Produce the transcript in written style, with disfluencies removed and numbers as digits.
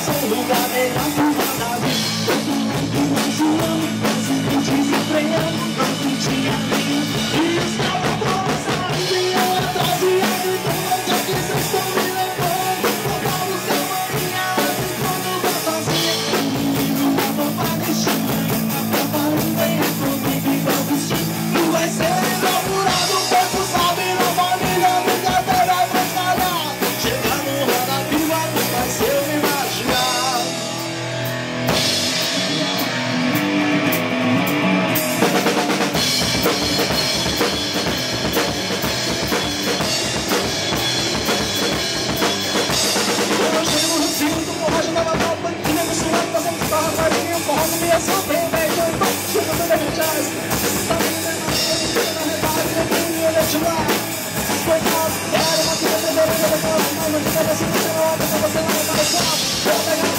sou o lugar melhor que manda vir. Todo mundo zoando, quase desenfreando, não curtia nenhum. E os caras começaram a vir atrás e a gritar, onde é que vocês estão me levando? Toda música mania, assim quando vai sozinha. O menino da roupa deixando, a trabalho vem comigo igual vestido. E vai ser inaugurado, o corpo sabe, na família, brincadeira vai falhar. Chegar no Roda Viva, não vai ser eu me imaginar. Quando eu chego no cinto, borracha na batata, banquinha no suado, passando de barra, farinha, forró no minha só tem velho, então, chega toda a rechaça. Tá me entendendo, na rebate, eu tenho olho de lá. Foi mal, era uma coisa verdadeira, eu vou falar, não, mas de cabeça no seu óbvio, você não vai mais lá.